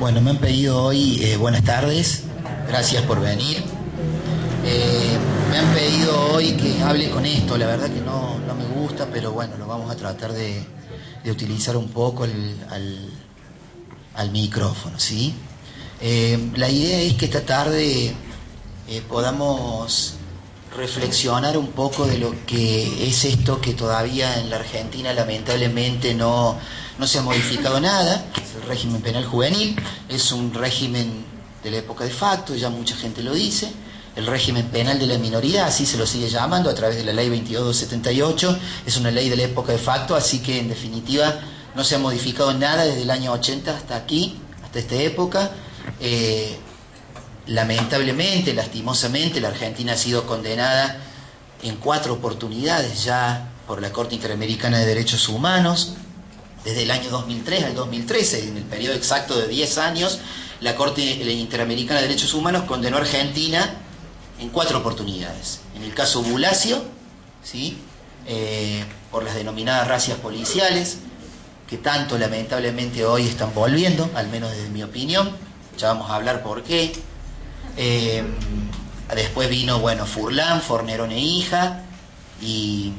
Bueno, me han pedido hoy, buenas tardes, gracias por venir. Me han pedido hoy que hable con esto, la verdad que no me gusta, pero bueno, lo vamos a tratar de utilizar un poco al micrófono, ¿sí? La idea es que esta tarde podamos reflexionar un poco de lo que es esto que todavía en la Argentina lamentablemente no se ha modificado nada, que es el régimen penal juvenil. Es un régimen de la época de facto, ya mucha gente lo dice. El régimen penal de la minoría, así se lo sigue llamando a través de la ley 22.278, es una ley de la época de facto, así que en definitiva no se ha modificado nada desde el año 80 hasta aquí, hasta esta época. Lamentablemente, lastimosamente, la Argentina ha sido condenada en 4 oportunidades ya por la Corte Interamericana de Derechos Humanos. Desde el año 2003 al 2013, en el periodo exacto de 10 años, la Corte Interamericana de Derechos Humanos condenó a Argentina en 4 oportunidades. En el caso Bulacio, ¿sí? Por las denominadas racias policiales, que tanto lamentablemente hoy están volviendo, al menos desde mi opinión. Ya vamos a hablar por qué. Después vino, bueno, Furlan, Fornerón e hija, y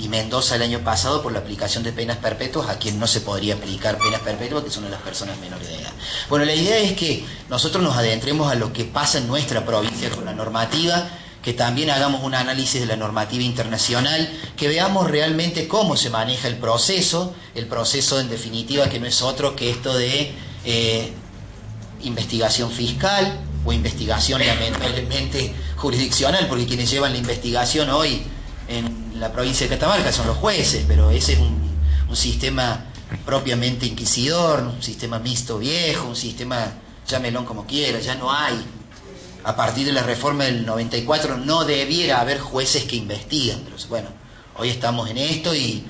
Mendoza el año pasado por la aplicación de penas perpetuas a quien no se podría aplicar penas perpetuas, que son las personas menores de edad. Bueno, la idea es que nosotros nos adentremos a lo que pasa en nuestra provincia con la normativa, que también hagamos un análisis de la normativa internacional, que veamos realmente cómo se maneja el proceso en definitiva, que no es otro que esto de investigación fiscal o investigación lamentablemente jurisdiccional, porque quienes llevan la investigación hoy en la provincia de Catamarca son los jueces, pero ese es un sistema propiamente inquisidor, un sistema mixto viejo, un sistema, llámelo como quiera, ya no hay. A partir de la reforma del 94 no debiera haber jueces que investigan, pero bueno, hoy estamos en esto y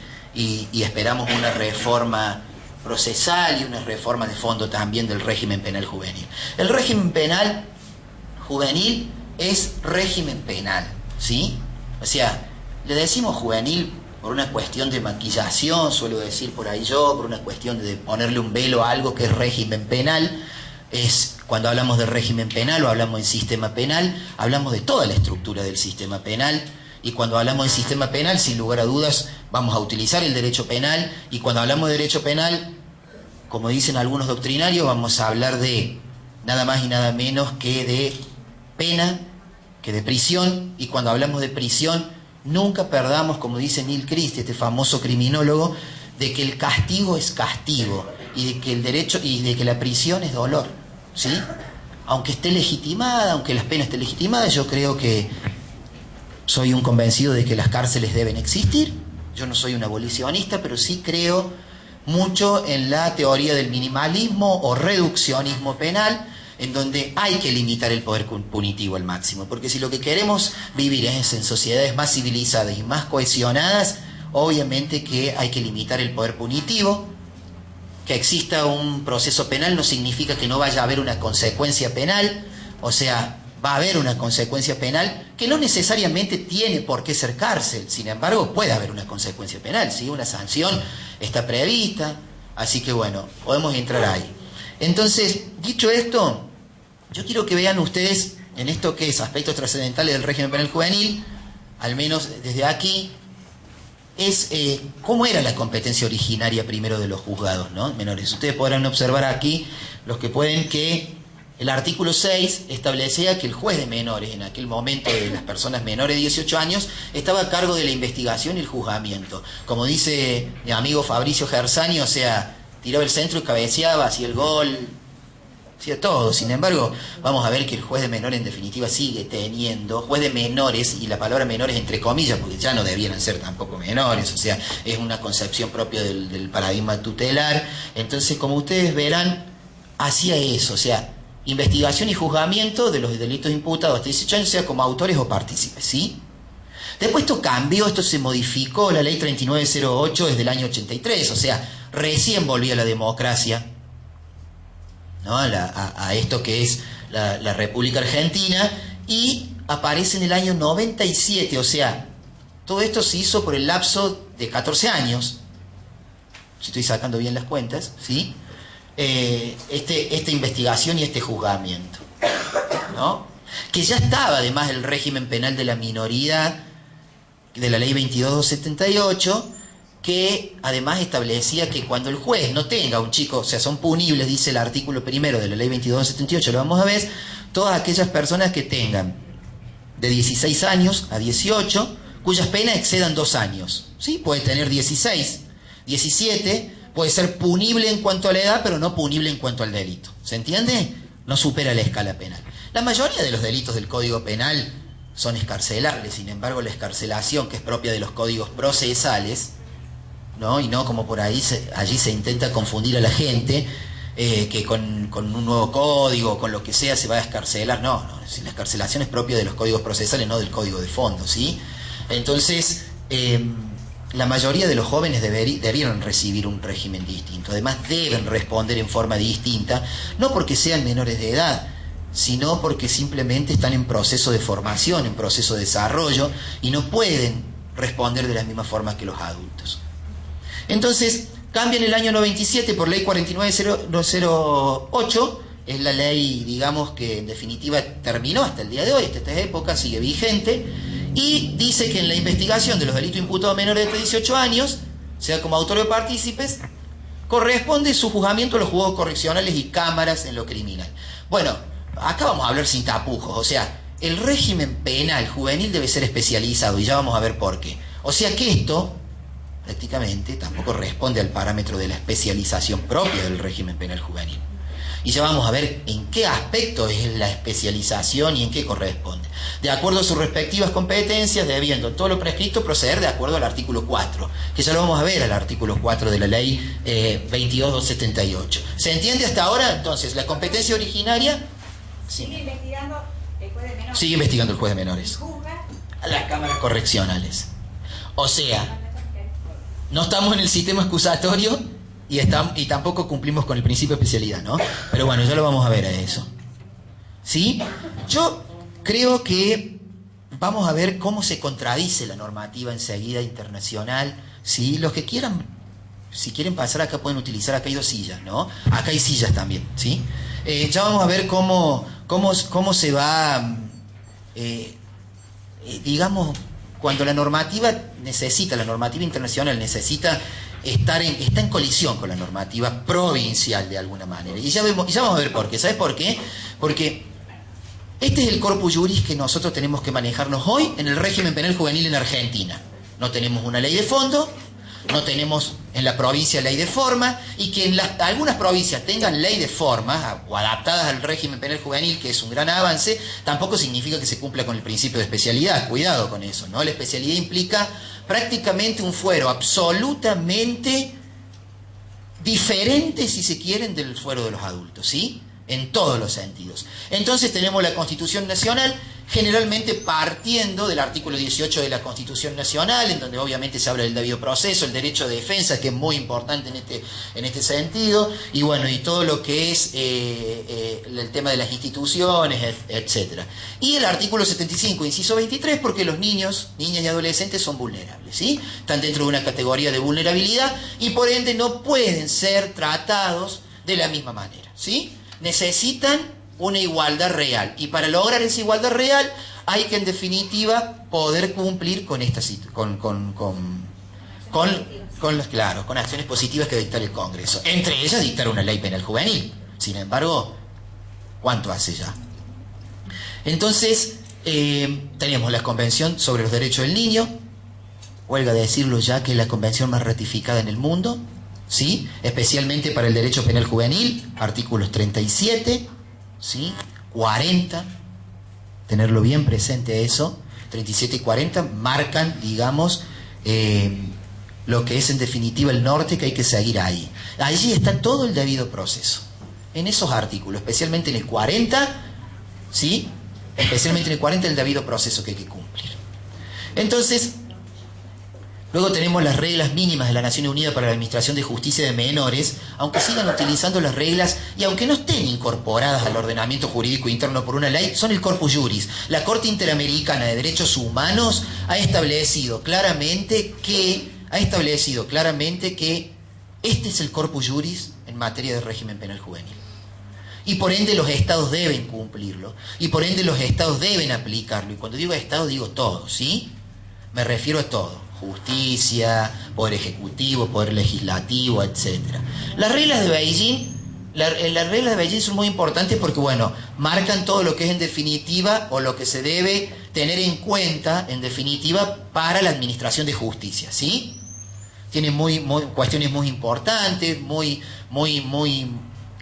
esperamos una reforma procesal y una reforma de fondo también del régimen penal juvenil. El régimen penal juvenil es régimen penal, ¿sí? O sea, le decimos juvenil por una cuestión de maquillación, suelo decir por ahí yo, por una cuestión de ponerle un velo a algo que es régimen penal. Es cuando hablamos de régimen penal o hablamos de sistema penal, hablamos de toda la estructura del sistema penal. Y cuando hablamos de sistema penal, sin lugar a dudas, vamos a utilizar el derecho penal. Y cuando hablamos de derecho penal, como dicen algunos doctrinarios, vamos a hablar de nada más y nada menos que de pena, que de prisión. Y cuando hablamos de prisión, nunca perdamos, como dice Neil Christie, este famoso criminólogo, de que el castigo es castigo y de que el derecho y de que la prisión es dolor, ¿sí? Aunque esté legitimada, aunque las penas estén legitimadas, yo creo que soy un convencido de que las cárceles deben existir. Yo no soy un abolicionista, pero sí creo mucho en la teoría del minimalismo o reduccionismo penal, en donde hay que limitar el poder punitivo al máximo, porque si lo que queremos vivir es en sociedades más civilizadas y más cohesionadas, obviamente que hay que limitar el poder punitivo. Que exista un proceso penal no significa que no vaya a haber una consecuencia penal, o sea, va a haber una consecuencia penal que no necesariamente tiene por qué ser cárcel, sin embargo puede haber una consecuencia penal, ¿sí? Una sanción está prevista, así que bueno, podemos entrar ahí. Entonces, dicho esto, yo quiero que vean ustedes en esto que es aspectos trascendentales del régimen penal juvenil, al menos desde aquí, es cómo era la competencia originaria primero de los juzgados, ¿no? Menores. Ustedes podrán observar aquí, los que pueden, que el artículo 6 establecía que el juez de menores, en aquel momento de las personas menores de 18 años, estaba a cargo de la investigación y el juzgamiento. Como dice mi amigo Fabricio Gersani, o sea, tiraba el centro y cabeceaba, hacía el gol, hacía todo. Sin embargo, vamos a ver que el juez de menores en definitiva sigue teniendo, juez de menores, y la palabra menores entre comillas, porque ya no debieran ser tampoco menores, o sea, es una concepción propia del paradigma tutelar. Entonces, como ustedes verán, hacía eso, o sea, investigación y juzgamiento de los delitos imputados hasta 18 años, sea como autores o partícipes, ¿sí? Después esto cambió, esto se modificó, la ley 3908 es del año 83, o sea, recién volvía la democracia, ¿no? a esto que es la República Argentina, y aparece en el año 97, o sea, todo esto se hizo por el lapso de 14 años, si estoy sacando bien las cuentas, ¿sí? esta investigación y este juzgamiento, ¿no? Que ya estaba además el régimen penal de la minoría de la ley 22.278, que además establecía que cuando el juez no tenga un chico, o sea, son punibles, dice el artículo primero de la ley 22.278, lo vamos a ver, todas aquellas personas que tengan de 16 años a 18, cuyas penas excedan 2 años, ¿sí? Puede tener 16, 17, puede ser punible en cuanto a la edad, pero no punible en cuanto al delito, ¿se entiende? No supera la escala penal. La mayoría de los delitos del Código Penal son escarcelables, sin embargo la escarcelación, que es propia de los códigos procesales, ¿no? Y no como por ahí allí se intenta confundir a la gente, que con un nuevo código, con lo que sea, se va a escarcelar. No, la escarcelación es propia de los códigos procesales, no del código de fondo, ¿sí? Entonces, la mayoría de los jóvenes debieron recibir un régimen distinto. Además, deben responder en forma distinta, no porque sean menores de edad, sino porque simplemente están en proceso de formación, en proceso de desarrollo, y no pueden responder de la misma forma que los adultos. Entonces, cambia en el año 97 por ley 49.008, es la ley, digamos, que en definitiva terminó hasta el día de hoy, hasta esta época, sigue vigente, y dice que en la investigación de los delitos imputados a menores de 18 años, sea como autores o partícipes, corresponde su juzgamiento a los juzgados correccionales y cámaras en lo criminal. Bueno, acá vamos a hablar sin tapujos, o sea, el régimen penal juvenil debe ser especializado, y ya vamos a ver por qué. O sea que esto prácticamente tampoco responde al parámetro de la especialización propia del régimen penal juvenil. Y ya vamos a ver en qué aspecto es la especialización y en qué corresponde. De acuerdo a sus respectivas competencias, debiendo todo lo prescrito proceder de acuerdo al artículo 4, que ya lo vamos a ver al artículo 4 de la ley 22.278. ¿Se entiende hasta ahora? Entonces, la competencia originaria... Sí. Sigue investigando el juez de menores. Sigue investigando el juez de menores. A las cámaras correccionales. O sea, no estamos en el sistema excusatorio y tampoco cumplimos con el principio de especialidad, ¿no? Pero bueno, ya lo vamos a ver a eso. ¿Sí? Yo creo que vamos a ver cómo se contradice la normativa enseguida internacional. ¿Sí? Los que quieran, si quieren pasar acá, pueden utilizar, acá hay 2 sillas, ¿no? Acá hay sillas también, ¿sí? Ya vamos a ver cómo se va, digamos, cuando la normativa internacional necesita está en colisión con la normativa provincial de alguna manera. Y ya vamos a ver por qué. ¿Sabes por qué? Porque este es el corpus juris que nosotros tenemos que manejarnos hoy en el régimen penal juvenil en Argentina. No tenemos una ley de fondo, no tenemos en la provincia ley de forma, y que en algunas provincias tengan ley de forma o adaptadas al régimen penal juvenil, que es un gran avance, tampoco significa que se cumpla con el principio de especialidad. Cuidado con eso, ¿no? La especialidad implica prácticamente un fuero absolutamente diferente, si se quieren, del fuero de los adultos, ¿sí? En todos los sentidos. Entonces tenemos la Constitución Nacional, generalmente partiendo del artículo 18 de la Constitución Nacional, en donde obviamente se habla del debido proceso, el derecho de defensa, que es muy importante en este sentido, y bueno, y todo lo que es el tema de las instituciones, etc. Y el artículo 75, inciso 23, porque los niños, niñas y adolescentes son vulnerables, ¿sí? Están dentro de una categoría de vulnerabilidad y por ende no pueden ser tratados de la misma manera, ¿sí? Necesitan una igualdad real, y para lograr esa igualdad real hay que en definitiva poder cumplir con con acciones positivas que dictar el Congreso, entre ellas dictar una ley penal juvenil. Sin embargo, ¿cuánto hace ya? Entonces tenemos la Convención sobre los Derechos del Niño, huelga decirlo ya que es la convención más ratificada en el mundo, ¿sí? Especialmente para el derecho penal juvenil, artículos 37, ¿sí? 40, tenerlo bien presente eso, 37 y 40 marcan, digamos, lo que es en definitiva el norte que hay que seguir ahí. Allí está todo el debido proceso, en esos artículos, especialmente en el 40, ¿sí? Especialmente en el 40 el debido proceso que hay que cumplir. Entonces, luego tenemos las reglas mínimas de la Naciones Unidas para la Administración de Justicia de Menores, aunque sigan utilizando las reglas y aunque no estén incorporadas al ordenamiento jurídico interno por una ley, son el corpus juris. La Corte Interamericana de Derechos Humanos ha establecido claramente que Este es el corpus juris en materia de régimen penal juvenil. Y por ende los estados deben cumplirlo. Y por ende los estados deben aplicarlo. Y cuando digo estado digo todo, ¿sí? Me refiero a todo. Justicia, poder ejecutivo, poder legislativo, etc. Las reglas de Beijing, las reglas de Beijing son muy importantes porque, bueno, marcan todo lo que es en definitiva o lo que se debe tener en cuenta, en definitiva, para la administración de justicia, ¿sí? Tiene cuestiones muy importantes,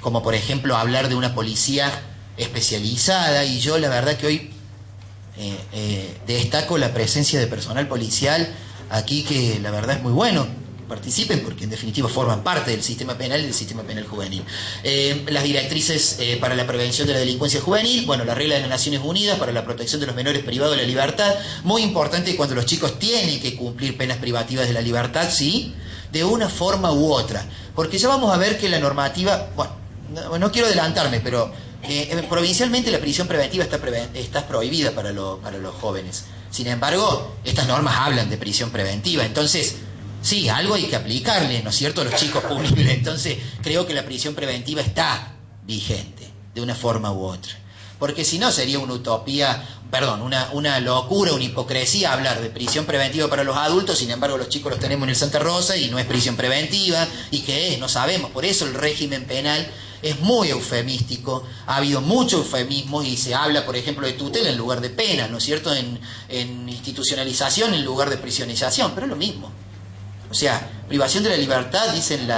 como por ejemplo hablar de una policía especializada, y yo la verdad que hoy destaco la presencia de personal policial aquí, que la verdad es muy bueno que participen, porque en definitiva forman parte del sistema penal y del sistema penal juvenil. Las directrices para la prevención de la delincuencia juvenil, bueno, la regla de las Naciones Unidas para la protección de los menores privados de la libertad, muy importante cuando los chicos tienen que cumplir penas privativas de la libertad, ¿sí? De una forma u otra, porque ya vamos a ver que la normativa, bueno, no quiero adelantarme, pero provincialmente la prisión preventiva está prohibida para los jóvenes. Sin embargo, estas normas hablan de prisión preventiva. Entonces, sí, algo hay que aplicarle, ¿no es cierto?, a los chicos punibles. Entonces, creo que la prisión preventiva está vigente, de una forma u otra. Porque si no, sería una utopía, una locura, una hipocresía hablar de prisión preventiva para los adultos, sin embargo los chicos los tenemos en el Santa Rosa y no es prisión preventiva. ¿Y qué es? No sabemos. Por eso el régimen penal es muy eufemístico, ha habido mucho eufemismo y se habla, por ejemplo, de tutela en lugar de pena, ¿no es cierto?, en institucionalización en lugar de prisionización, pero es lo mismo. O sea, privación de la libertad, dicen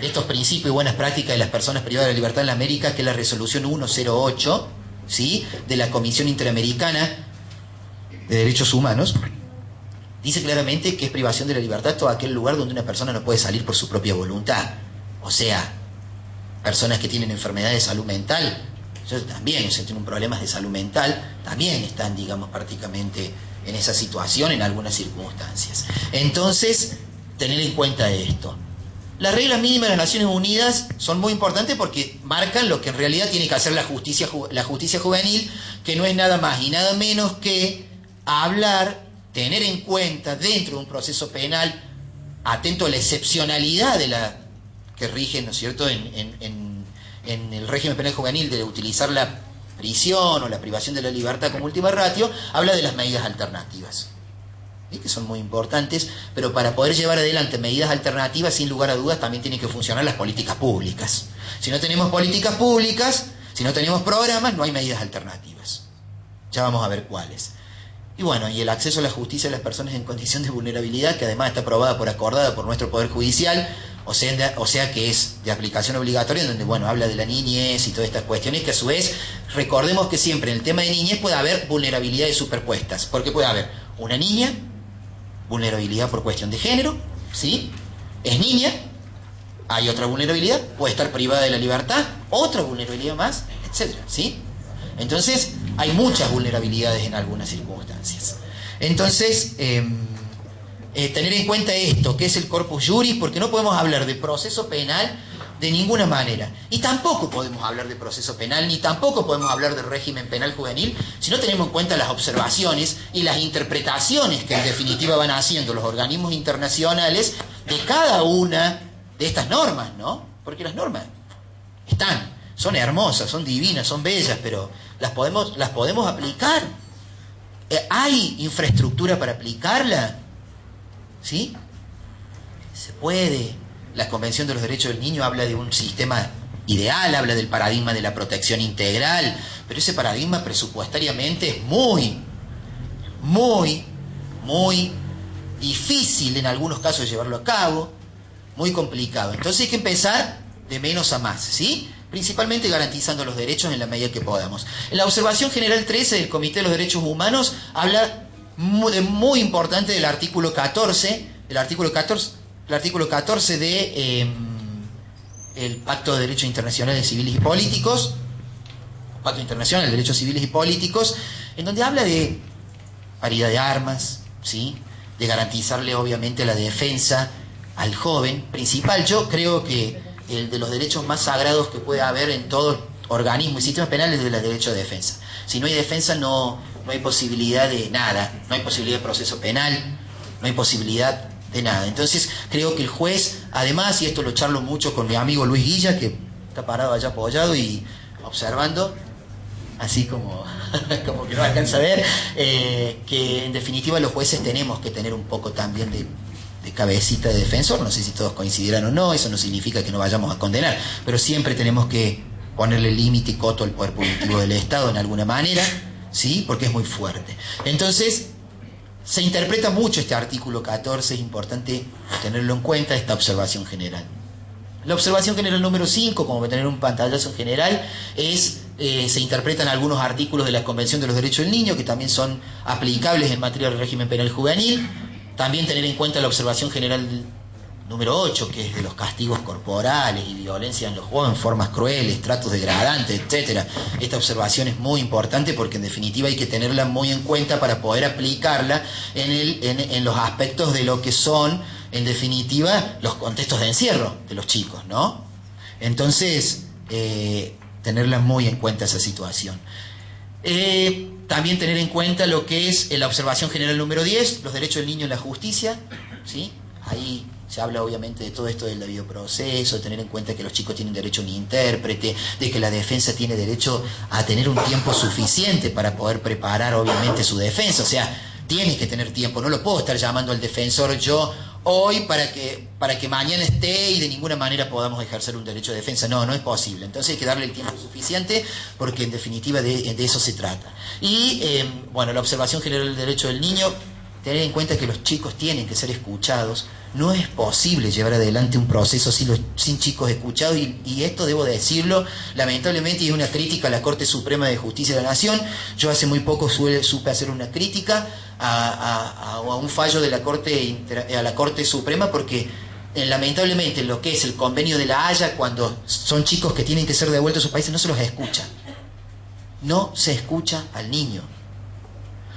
estos principios y buenas prácticas de las personas privadas de la libertad en la América, que es la resolución 108, ¿sí?, de la Comisión Interamericana de Derechos Humanos, dice claramente que es privación de la libertad todo aquel lugar donde una persona no puede salir por su propia voluntad. O sea, personas que tienen enfermedades de salud mental, también, o sea, tienen problemas de salud mental, también están, digamos, prácticamente en esa situación en algunas circunstancias. Entonces, tener en cuenta esto. Las reglas mínimas de las Naciones Unidas son muy importantes porque marcan lo que en realidad tiene que hacer la justicia juvenil, que no es nada más y nada menos que hablar, tener en cuenta dentro de un proceso penal, atento a la excepcionalidad de la que rige, ¿no es cierto?, en el régimen penal juvenil, de utilizar la prisión o la privación de la libertad como última ratio, habla de las medidas alternativas, ¿sí?, que son muy importantes, pero para poder llevar adelante medidas alternativas, sin lugar a dudas, también tienen que funcionar las políticas públicas. Si no tenemos políticas públicas, si no tenemos programas, no hay medidas alternativas. Ya vamos a ver cuáles. Y bueno, y el acceso a la justicia de las personas en condición de vulnerabilidad, que además está acordada por nuestro Poder Judicial, o sea que es de aplicación obligatoria, donde, bueno, habla de la niñez y todas estas cuestiones, que a su vez, recordemos que siempre en el tema de niñez puede haber vulnerabilidades superpuestas, porque puede haber una niña, vulnerabilidad por cuestión de género, ¿sí?, es niña, hay otra vulnerabilidad, puede estar privada de la libertad, otra vulnerabilidad más, etcétera, ¿sí? Entonces, hay muchas vulnerabilidades en algunas circunstancias. Entonces, tener en cuenta esto, que es el corpus juris, porque no podemos hablar de proceso penal de ninguna manera. Y tampoco podemos hablar de proceso penal, ni tampoco podemos hablar de régimen penal juvenil, si no tenemos en cuenta las observaciones y las interpretaciones que en definitiva van haciendo los organismos internacionales de cada una de estas normas, ¿no? Porque las normas son hermosas, son divinas, son bellas, pero las podemos aplicar. ¿Hay infraestructura para aplicarla? ¿Sí? Se puede. La Convención de los Derechos del Niño habla de un sistema ideal, habla del paradigma de la protección integral, pero ese paradigma presupuestariamente es muy difícil en algunos casos de llevarlo a cabo, muy complicado. Entonces hay que empezar de menos a más, ¿sí?, principalmente garantizando los derechos en la medida que podamos. En la observación general 13 del Comité de los Derechos Humanos habla muy importante del artículo 14, el artículo 14 de el Pacto de Derechos Internacionales Civiles y Políticos, Pacto Internacional de Derechos Civiles y Políticos, en donde habla de paridad de armas, ¿sí?, de garantizarle obviamente la defensa al joven principal. Yo creo que el de los derechos más sagrados que puede haber en todo organismo y sistema penal es el del derecho de defensa. Si no hay defensa, no hay posibilidad de nada, no hay posibilidad de proceso penal, no hay posibilidad de nada. Entonces creo que el juez, además, y esto lo charlo mucho con mi amigo Luis Guilla, que está parado allá apoyado y observando, así como, como que no alcanza a ver, que en definitiva los jueces tenemos que tener un poco también de cabecita de defensor. No sé si todos coincidirán o no, eso no significa que no vayamos a condenar, pero siempre tenemos que ponerle límite y coto al poder punitivo del Estado en alguna manera, ¿sí? Porque es muy fuerte. Entonces, se interpreta mucho este artículo 14, es importante tenerlo en cuenta, esta observación general. La observación general número 5, como va a tener un pantallazo en general, es, se interpretan algunos artículos de la Convención de los Derechos del Niño, que también son aplicables en materia del régimen penal juvenil. También tener en cuenta la observación general número 8, que es de los castigos corporales y violencia en los jóvenes, formas crueles, tratos degradantes, etc. Esta observación es muy importante porque en definitiva hay que tenerla muy en cuenta para poder aplicarla en los aspectos de lo que son, en definitiva, los contextos de encierro de los chicos, ¿no? Entonces, tenerla muy en cuenta esa situación. También tener en cuenta lo que es la observación general número 10, los derechos del niño en la justicia, ¿sí? Ahí se habla obviamente de todo esto del debido proceso, de tener en cuenta que los chicos tienen derecho a un intérprete, de que la defensa tiene derecho a tener un tiempo suficiente para poder preparar obviamente su defensa. O sea, tiene que tener tiempo, no lo puedo estar llamando al defensor yo hoy para que mañana esté y de ninguna manera podamos ejercer un derecho de defensa. No, no es posible. Entonces hay que darle el tiempo suficiente porque en definitiva de eso se trata. Y bueno, la observación general del derecho del niño, tener en cuenta que los chicos tienen que ser escuchados. No es posible llevar adelante un proceso sin chicos escuchados, y esto debo decirlo lamentablemente, y es una crítica a la Corte Suprema de Justicia de la Nación. Yo hace muy poco supe hacer una crítica a un fallo de la Corte Suprema, porque lamentablemente lo que es el convenio de la Haya, cuando son chicos que tienen que ser devueltos a sus países, no se los escucha. No se escucha al niño.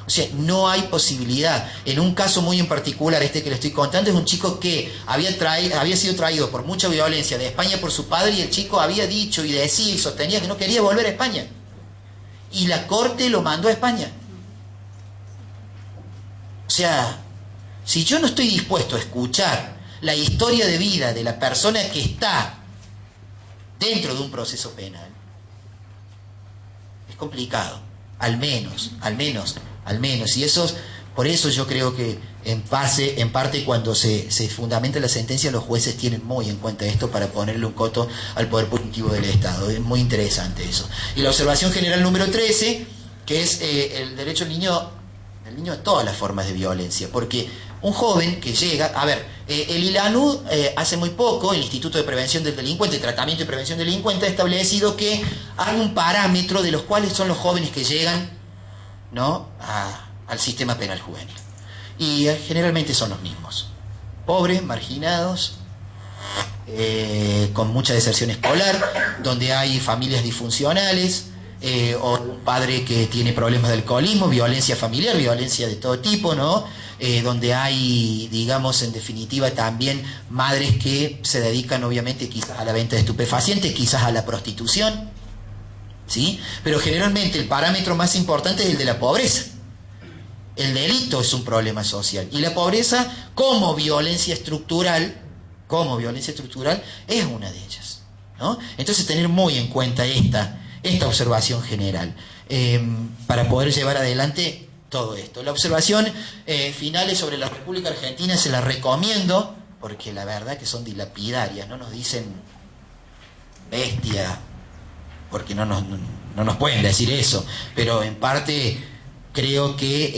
O sea, no hay posibilidad. En un caso muy en particular, este que le estoy contando, es un chico que había sido traído por mucha violencia de España por su padre, y el chico había dicho y decía y sostenía que no quería volver a España. Y la Corte lo mandó a España. O sea, si yo no estoy dispuesto a escuchar la historia de vida de la persona que está dentro de un proceso penal, es complicado. Al menos. Y por eso yo creo que en parte cuando se fundamenta la sentencia, los jueces tienen muy en cuenta esto para ponerle un coto al poder punitivo del Estado. Es muy interesante eso. Y la observación general número 13, que es el derecho del niño a todas las formas de violencia. Porque un joven que llega, a ver, el ILANUD hace muy poco, el Instituto de Prevención del Delincuente, Tratamiento y Prevención del Delincuente, ha establecido que hay un parámetro de los cuales son los jóvenes que llegan, ¿no?, al sistema penal juvenil. Y generalmente son los mismos: pobres, marginados, con mucha deserción escolar, donde hay familias disfuncionales, o un padre que tiene problemas de alcoholismo, violencia familiar, violencia de todo tipo, ¿no? Donde hay, digamos, en definitiva también madres que se dedican obviamente quizás a la venta de estupefacientes, quizás a la prostitución, ¿sí? Pero generalmente el parámetro más importante es el de la pobreza. El delito es un problema social, y la pobreza como violencia estructural es una de ellas, ¿no? Entonces tener muy en cuenta esta observación general para poder llevar adelante todo esto. La observación finales sobre la República Argentina se la recomiendo, porque la verdad que son dilapidarias. No nos dicen bestia, porque no nos pueden decir eso, pero en parte creo que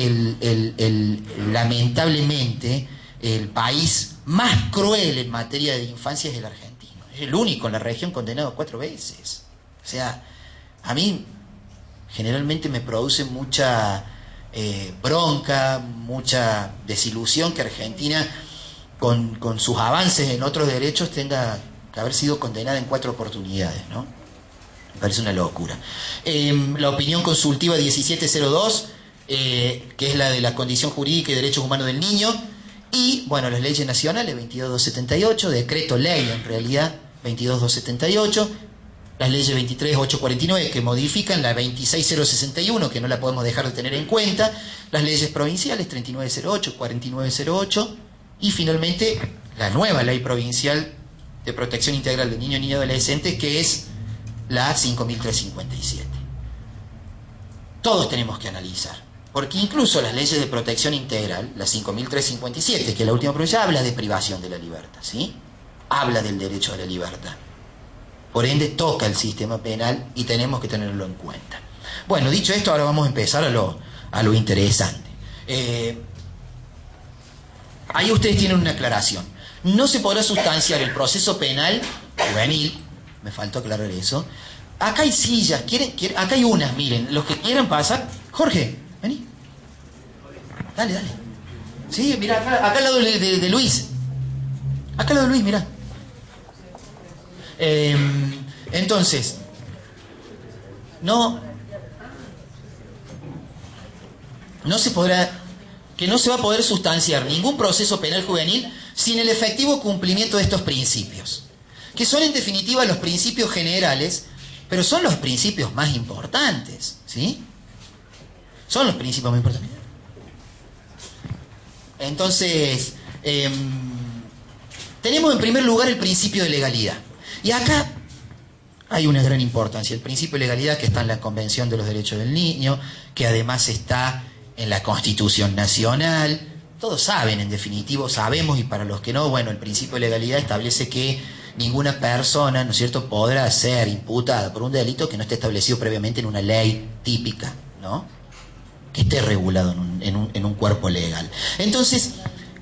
lamentablemente el país más cruel en materia de infancia es el argentino. Es el único en la región condenado 4 veces. O sea, a mí generalmente me produce mucha bronca, mucha desilusión que Argentina, con sus avances en otros derechos, tenga que haber sido condenada en 4 oportunidades, ¿no? Me parece una locura. La opinión consultiva 1702, que es la de la condición jurídica y derechos humanos del niño, y bueno, las leyes nacionales 22278, decreto ley en realidad 22278, las leyes 23849 que modifican la 26061, que no la podemos dejar de tener en cuenta, las leyes provinciales 3908, 4908, Y finalmente, la nueva Ley Provincial de Protección Integral de Niños, Niñas y Adolescentes, que es la 5357. Todos tenemos que analizar, porque incluso las leyes de protección integral, la 5357, que es la última provincia, habla de privación de la libertad, ¿sí? Habla del derecho a la libertad. Por ende, toca el sistema penal y tenemos que tenerlo en cuenta. Bueno, dicho esto, ahora vamos a empezar a lo interesante. Ahí ustedes tienen una aclaración. No se podrá sustanciar el proceso penal juvenil, me faltó aclarar eso. Acá hay sillas, acá hay unas, miren, los que quieran pasar. Jorge, vení. Dale, dale. Sí, mira, acá al lado de Luis. Acá al lado de Luis, mira. Entonces, no se podrá, que no se va a poder sustanciar ningún proceso penal juvenil sin el efectivo cumplimiento de estos principios, que son en definitiva los principios generales, pero son los principios más importantes, ¿sí? Son los principios más importantes. Entonces, tenemos en primer lugar el principio de legalidad. Y acá hay una gran importancia. El principio de legalidad que está en la Convención de los Derechos del Niño, que además está en la Constitución Nacional. Todos saben, en definitivo, sabemos, y para los que no, bueno, el principio de legalidad establece que ninguna persona, ¿no es cierto?, podrá ser imputada por un delito que no esté establecido previamente en una ley típica, ¿no?, que esté regulado en un cuerpo legal. Entonces,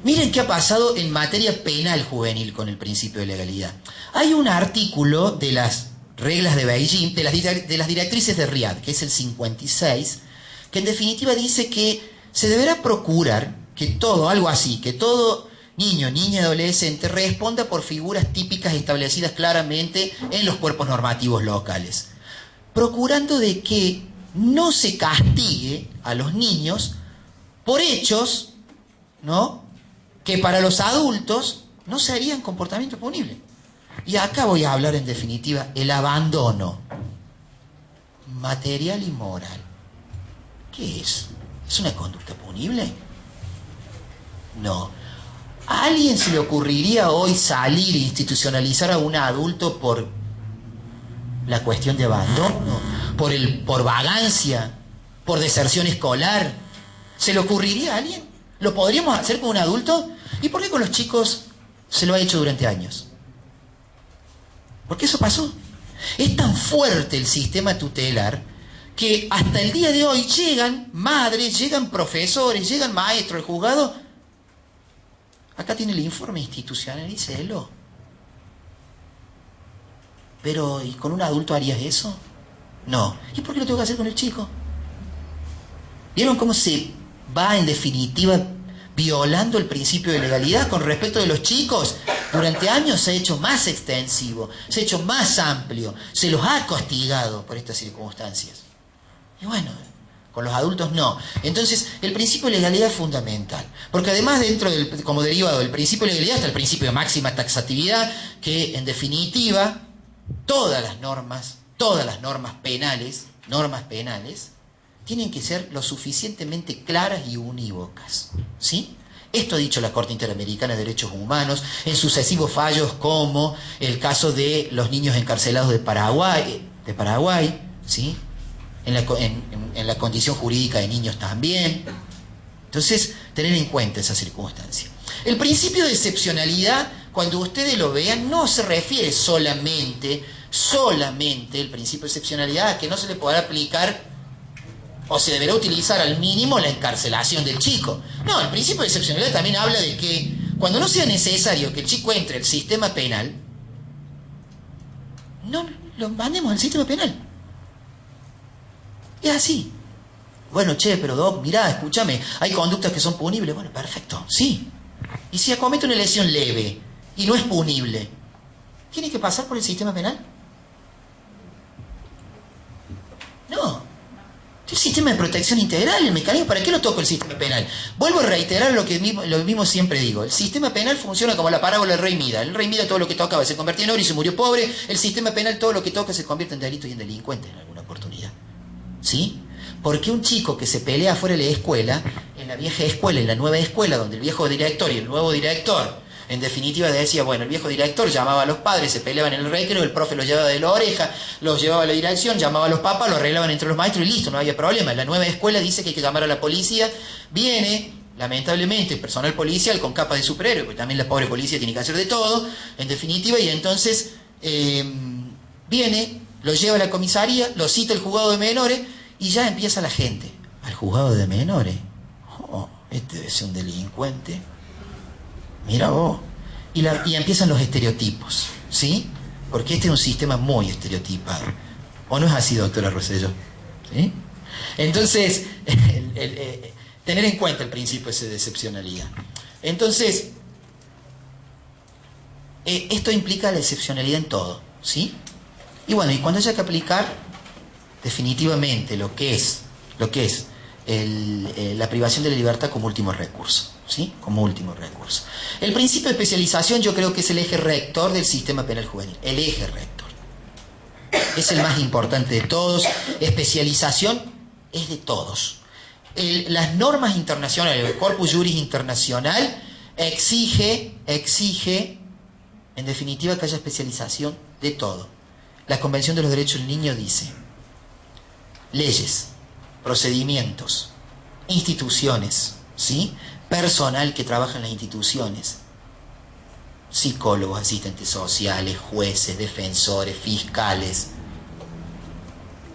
miren qué ha pasado en materia penal juvenil con el principio de legalidad. Hay un artículo de las reglas de Beijing, de las directrices de Riad, que es el 56, que en definitiva dice que se deberá procurar que todo, algo así, que todo niño, niña y adolescente responda por figuras típicas establecidas claramente en los cuerpos normativos locales, procurando de que no se castigue a los niños por hechos, ¿no?, que para los adultos no serían comportamientos punibles. Y acá voy a hablar en definitiva el abandono material y moral. ¿Qué es? ¿Es una conducta punible? No. ¿A alguien se le ocurriría hoy salir e institucionalizar a un adulto por la cuestión de abandono, por vagancia, por deserción escolar? ¿Se le ocurriría a alguien? ¿Lo podríamos hacer con un adulto? ¿Y por qué con los chicos se lo ha hecho durante años? Porque eso pasó. Es tan fuerte el sistema tutelar que hasta el día de hoy llegan madres, llegan profesores, llegan maestros, el juzgado. Acá tiene el informe institucional, díselo. Pero, ¿y con un adulto harías eso? No. ¿Y por qué lo tengo que hacer con el chico? ¿Vieron cómo se va en definitiva violando el principio de legalidad con respecto de los chicos? Durante años se ha hecho más extensivo, se ha hecho más amplio, se los ha castigado por estas circunstancias. Y bueno, con los adultos no. Entonces, el principio de legalidad es fundamental, porque además como derivado del principio de legalidad está el principio de máxima taxatividad, que en definitiva todas las normas penales, tienen que ser lo suficientemente claras y unívocas, ¿sí? Esto ha dicho la Corte Interamericana de Derechos Humanos en sucesivos fallos, como el caso de los niños encarcelados de Paraguay, ¿sí?, en la condición jurídica de niños también. Entonces, tener en cuenta esa circunstancia. El principio de excepcionalidad, cuando ustedes lo vean, no se refiere solamente el principio de excepcionalidad a que no se le podrá aplicar o se deberá utilizar al mínimo la encarcelación del chico. No, el principio de excepcionalidad también habla de que cuando no sea necesario que el chico entre al sistema penal, no lo mandemos al sistema penal. Es así. Bueno, che, pero Doc, mirá, escúchame, hay conductas que son punibles. Bueno, perfecto, sí. Y si acomete una lesión leve y no es punible, ¿tiene que pasar por el sistema penal? No. El sistema de protección integral, el mecanismo, ¿para qué lo toco el sistema penal? Vuelvo a reiterar lo mismo siempre digo. El sistema penal funciona como la parábola del rey Mida. El rey Mida todo lo que tocaba se convertía en oro y se murió pobre. El sistema penal todo lo que toca se convierte en delito y en delincuente en alguna oportunidad. ¿Sí? Porque un chico que se pelea fuera de la escuela, en la vieja escuela, en la nueva escuela, donde el viejo director y el nuevo director, en definitiva decía, bueno, el viejo director llamaba a los padres, se peleaban en el recreo, el profe los llevaba de la oreja, los llevaba a la dirección, llamaba a los papás, lo arreglaban entre los maestros y listo, no había problema. En la nueva escuela dice que hay que llamar a la policía, viene, lamentablemente, el personal policial con capa de superhéroe, porque también la pobre policía tiene que hacer de todo, en definitiva, y entonces viene, lo lleva a la comisaría, lo cita el juzgado de menores, y ya empieza la gente. ¿Al juzgado de menores? Oh, este debe ser un delincuente. Mira vos. Y empiezan los estereotipos, ¿sí? Porque este es un sistema muy estereotipado. ¿O no es así, doctora Rosselló? ¿Sí? Entonces, tener en cuenta el principio ese de excepcionalidad. Entonces, esto implica la excepcionalidad en todo, ¿sí? Y bueno, y cuando haya que aplicar definitivamente lo que es la privación de la libertad como último recurso, ¿sí? Como último recurso. El principio de especialización yo creo que es el eje rector del sistema penal juvenil, el eje rector. Es el más importante de todos. Especialización es de todos. Las normas internacionales, el Corpus Juris Internacional exige, en definitiva, que haya especialización de todo. La Convención de los Derechos del Niño dice: leyes, procedimientos, instituciones, ¿sí? Personal que trabaja en las instituciones, psicólogos, asistentes sociales, jueces, defensores, fiscales,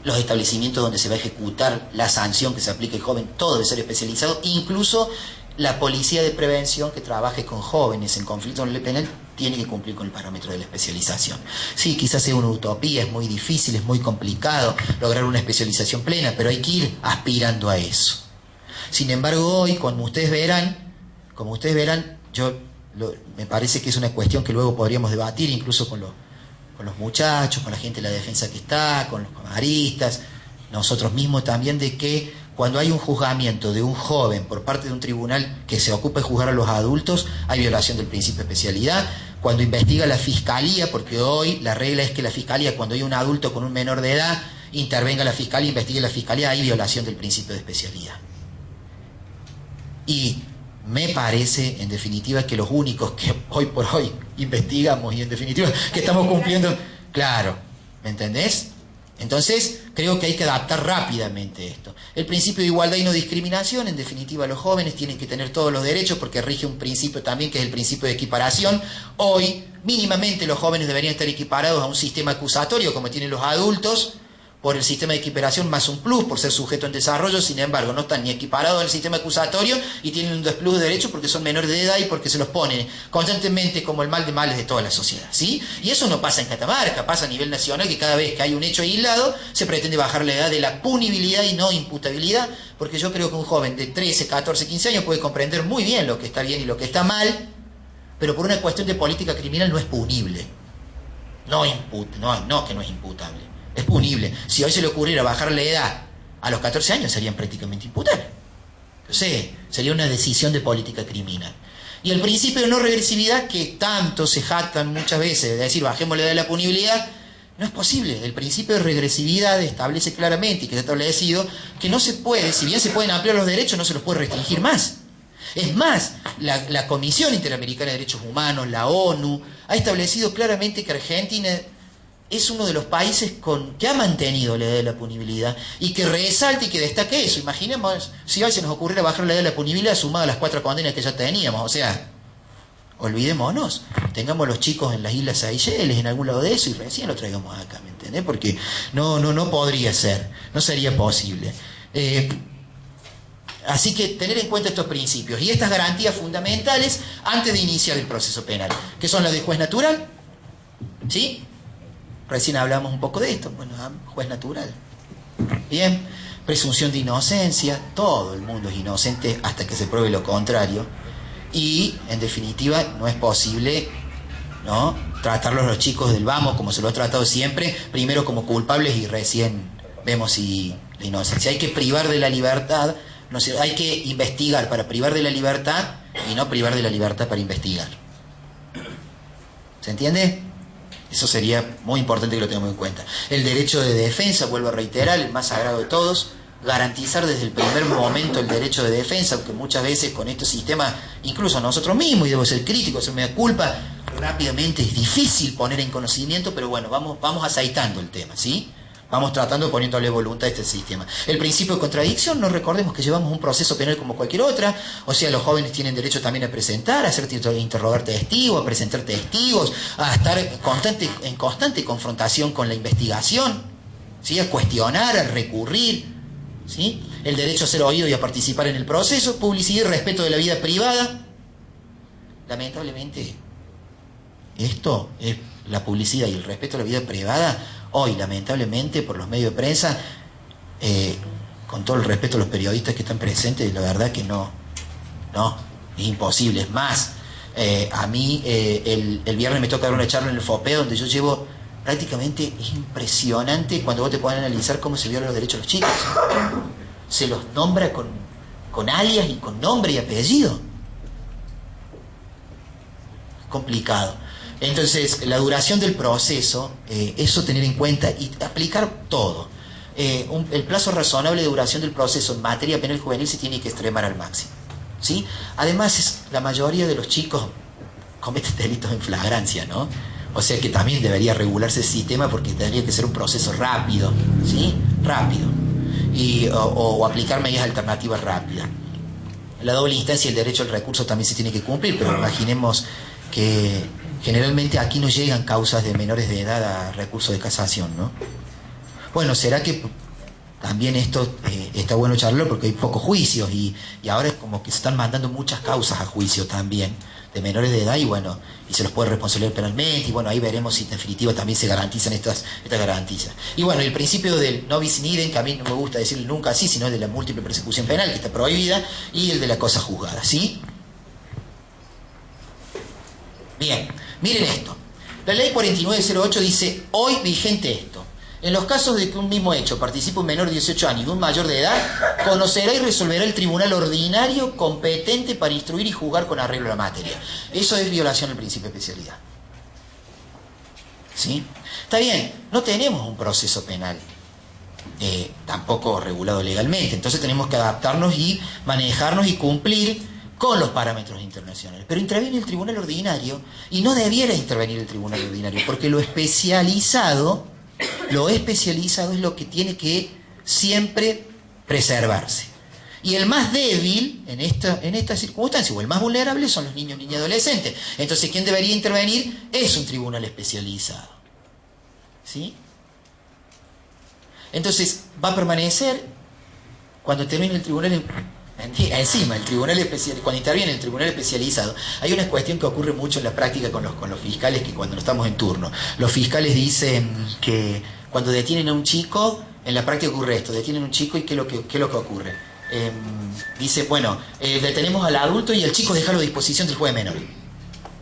los establecimientos donde se va a ejecutar la sanción que se aplique al joven, todo debe ser especializado, incluso la policía de prevención que trabaje con jóvenes en conflicto con el penal tiene que cumplir con el parámetro de la especialización. Sí, quizás sea una utopía, es muy difícil, es muy complicado lograr una especialización plena, pero hay que ir aspirando a eso. Sin embargo, hoy, como ustedes verán, me parece que es una cuestión que luego podríamos debatir incluso con los muchachos, con la gente de la defensa que está, con los camaristas, nosotros mismos también, de que cuando hay un juzgamiento de un joven por parte de un tribunal que se ocupa de juzgar a los adultos, hay violación del principio de especialidad. Cuando investiga la fiscalía, porque hoy la regla es que la fiscalía, cuando hay un adulto con un menor de edad, intervenga la fiscalía, investigue la fiscalía, hay violación del principio de especialidad. Y me parece, en definitiva, que los únicos que hoy por hoy investigamos y en definitiva que estamos cumpliendo, claro, ¿me entendés? Entonces, creo que hay que adaptar rápidamente esto. El principio de igualdad y no discriminación, en definitiva, los jóvenes tienen que tener todos los derechos porque rige un principio también que es el principio de equiparación. Hoy, mínimamente, los jóvenes deberían estar equiparados a un sistema acusatorio como tienen los adultos, por el sistema de equiparación más un plus, por ser sujeto en desarrollo. Sin embargo, no están ni equiparados al sistema acusatorio y tienen un desplus de derechos porque son menores de edad y porque se los pone constantemente como el mal de males de toda la sociedad, ¿sí? Y eso no pasa en Catamarca, pasa a nivel nacional, que cada vez que hay un hecho aislado se pretende bajar la edad de la punibilidad y no imputabilidad, porque yo creo que un joven de 13, 14, 15 años puede comprender muy bien lo que está bien y lo que está mal, pero por una cuestión de política criminal no es punible. No que no es imputable. Es punible. Si hoy se le ocurriera bajar la edad a los 14 años, serían prácticamente imputables. Entonces, sería una decisión de política criminal. Y el principio de no regresividad, que tanto se jactan muchas veces de decir bajemos la edad de la punibilidad, no es posible. El principio de regresividad establece claramente y que está establecido que no se puede, si bien se pueden ampliar los derechos, no se los puede restringir más. Es más, la Comisión Interamericana de Derechos Humanos, la ONU, ha establecido claramente que Argentina es uno de los países que ha mantenido la edad de la punibilidad y que resalte y que destaque eso. Imaginemos si hoy se nos ocurriera bajar la edad de la punibilidad sumada a las 4 condenas que ya teníamos. O sea, olvidémonos, tengamos los chicos en las Islas Seychelles, en algún lado de eso, y recién lo traigamos acá, ¿me entendés? Porque no podría ser, no sería posible. Así que tener en cuenta estos principios y estas garantías fundamentales antes de iniciar el proceso penal, que son las de juez natural, ¿sí? Recién hablamos un poco de esto. Bueno, juez natural. Bien, presunción de inocencia. Todo el mundo es inocente hasta que se pruebe lo contrario. Y, en definitiva, no es posible, ¿no?, tratarlos los chicos del vamos como se lo ha tratado siempre, primero como culpables y recién vemos si la inocencia. Hay que privar de la libertad, no sé, hay que investigar para privar de la libertad y no privar de la libertad para investigar. ¿Se entiende? Eso sería muy importante que lo tengamos en cuenta. El derecho de defensa, vuelvo a reiterar, el más sagrado de todos, garantizar desde el primer momento el derecho de defensa, aunque muchas veces con estos sistemas, incluso nosotros mismos, y debo ser crítico, se me da culpa, rápidamente es difícil poner en conocimiento, pero bueno, vamos aceitando el tema, ¿sí? Vamos tratando, poniéndole voluntad a este sistema. El principio de contradicción, no recordemos que llevamos un proceso penal como cualquier otra, o sea, los jóvenes tienen derecho también a presentar, a hacer interrogar testigos, a presentar testigos, a estar en constante confrontación con la investigación, ¿sí? A cuestionar, a recurrir, ¿sí? El derecho a ser oído y a participar en el proceso, publicidad y respeto de la vida privada. Lamentablemente, esto es la publicidad y el respeto a la vida privada. Hoy, lamentablemente, por los medios de prensa, con todo el respeto a los periodistas que están presentes, la verdad que no, es imposible. Es más, a mí el viernes me toca dar una charla en el FOPE, donde yo llevo prácticamente, es impresionante cuando vos te podés analizar cómo se violan los derechos de los chicos. Se los nombra con alias y con nombre y apellido. Complicado. Entonces, la duración del proceso, eso tener en cuenta y aplicar todo. El plazo razonable de duración del proceso en materia penal juvenil se tiene que extremar al máximo, ¿sí? Además, la mayoría de los chicos cometen delitos en flagrancia, ¿no? O sea que también debería regularse el sistema, porque tendría que ser un proceso rápido, ¿sí? Rápido. O aplicar medidas alternativas rápidas. La doble instancia y el derecho al recurso también se tiene que cumplir, pero imaginemos que generalmente aquí no llegan causas de menores de edad a recurso de casación, ¿no? Bueno, será que también esto está bueno charlarlo, porque hay pocos juicios y ahora es como que se están mandando muchas causas a juicio también de menores de edad, y bueno, y se los puede responsabilizar penalmente, y bueno, ahí veremos si en definitiva también se garantizan estas garantías. Y bueno, el principio del no bis in idem, que a mí no me gusta decirlo nunca así, sino de la múltiple persecución penal, que está prohibida, y el de la cosa juzgada, ¿sí? Bien, miren esto. La ley 4908 dice, hoy vigente esto: en los casos de que un mismo hecho participe un menor de 18 años y un mayor de edad, conocerá y resolverá el tribunal ordinario competente para instruir y juzgar con arreglo a la materia. Eso es violación del principio de especialidad. ¿Sí? Está bien, no tenemos un proceso penal tampoco regulado legalmente, entonces tenemos que adaptarnos y manejarnos y cumplir con los parámetros internacionales. Pero interviene el tribunal ordinario, y no debiera intervenir el tribunal ordinario, porque lo especializado es lo que tiene que siempre preservarse. Y el más débil en esta circunstancia, o el más vulnerable, son los niños, niñas y adolescentes. Entonces, ¿quién debería intervenir? Es un tribunal especializado. ¿Sí? Entonces, va a permanecer, cuando termine el tribunal, encima, el tribunal especial, cuando interviene el tribunal especializado, hay una cuestión que ocurre mucho en la práctica con los fiscales, que cuando no estamos en turno, los fiscales dicen que cuando detienen a un chico, en la práctica ocurre esto: detienen a un chico y ¿qué es lo que ocurre? Dice, bueno, detenemos al adulto y el chico déjalo a disposición del juez de menores,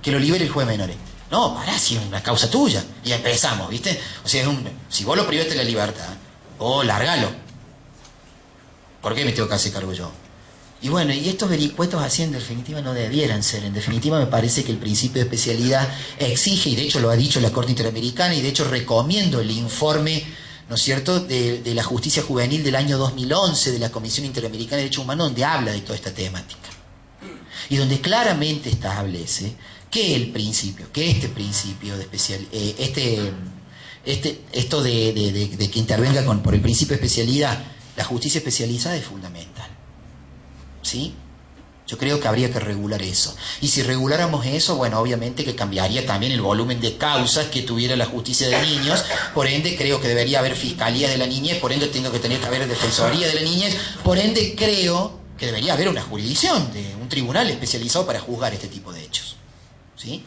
que lo libere el juez de menores. No, pará, si es una causa tuya. Y empezamos, ¿viste? O sea, si vos lo privaste de la libertad, largalo. ¿Por qué me tengo que hacer cargo yo? Y bueno, y estos vericuetos así en definitiva no debieran ser. En definitiva me parece que el principio de especialidad exige, y de hecho lo ha dicho la Corte Interamericana, y de hecho recomiendo el informe, ¿no es cierto?, de la justicia juvenil del año 2011 de la Comisión Interamericana de Derechos Humanos, donde habla de toda esta temática. Y donde claramente establece que este principio de especialidad, esto de que intervenga por el principio de especialidad, la justicia especializada, es fundamental. ¿Sí? Yo creo que habría que regular eso. Y si reguláramos eso, bueno, obviamente que cambiaría también el volumen de causas que tuviera la justicia de niños. Por ende, creo que debería haber fiscalía de la niñez, por ende tengo que tener que haber defensoría de la niñez, por ende creo que debería haber una jurisdicción, de un tribunal especializado para juzgar este tipo de hechos. ¿Sí?